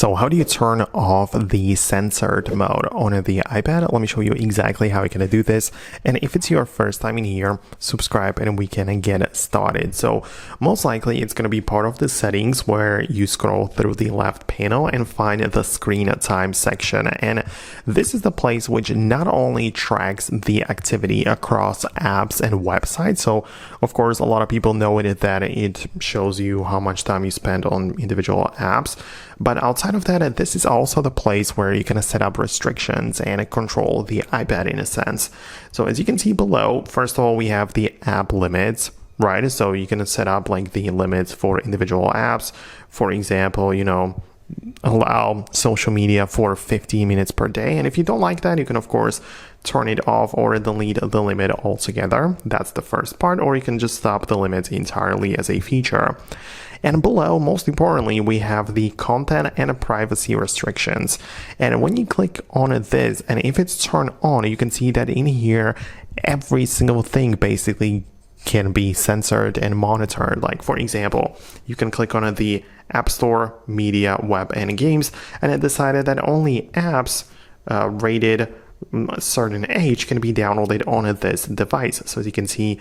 So how do you turn off the censored mode on the iPad? Let me show you exactly how you can do this. And if it's your first time in here, subscribe and we can get started. So most likely it's going to be part of the settings where you scroll through the left panel and find the screen time section. And this is the place which not only tracks the activity across apps and websites. So of course, a lot of people know that it shows you how much time you spend on individual apps. But outside of that, this is also the place where you can set up restrictions and control the iPad in a sense. So as you can see below, first of all, we have the app limits, right? So you can set up like the limits for individual apps. For example, allow social media for 15 minutes per day. And if you don't like that, you can of course turn it off or delete the limit altogether. That's the first part, or you can just stop the limits entirely as a feature. And below, most importantly, we have the content and privacy restrictions. And when you click on this, and if it's turned on, you can see that in here, every single thing basically can be censored and monitored. Like for example, you can click on the App Store, Media, Web, and Games, and it decided that only apps rated a certain age can be downloaded on this device. So as you can see,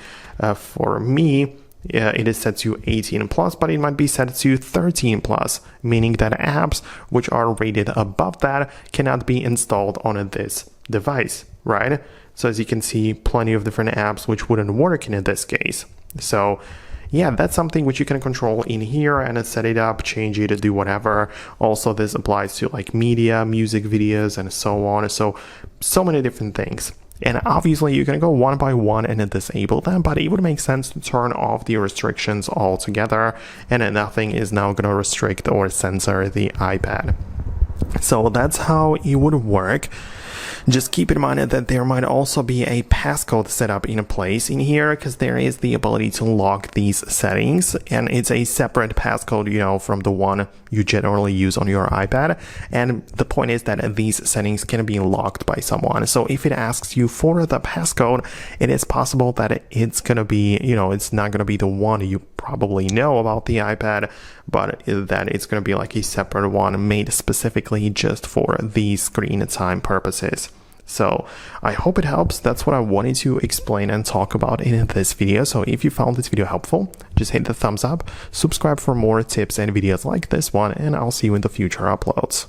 for me, it is set to 18 plus, but it might be set to 13 plus, meaning that apps which are rated above that cannot be installed on this device, right? So as you can see, plenty of different apps which wouldn't work in this case. So yeah, that's something which you can control in here and set it up, change it, do whatever. Also, this applies to like media, music videos, and so on. So many different things. And obviously you can go one by one and disable them, but it would make sense to turn off the restrictions altogether, and nothing is now going to restrict or censor the iPad. So that's how it would work. Just keep in mind that there might also be a passcode set up in place in here, because there is the ability to lock these settings, and it's a separate passcode, from the one you generally use on your iPad. And the point is that these settings can be locked by someone. So if it asks you for the passcode, it is possible that it's going to be, it's not going to be the one you probably know about the iPad, but that it's going to be like a separate one made specifically just for the screen time purposes. So I hope it helps. That's what I wanted to explain and talk about in this video. So if you found this video helpful, just hit the thumbs up, subscribe for more tips and videos like this one, and I'll see you in the future uploads.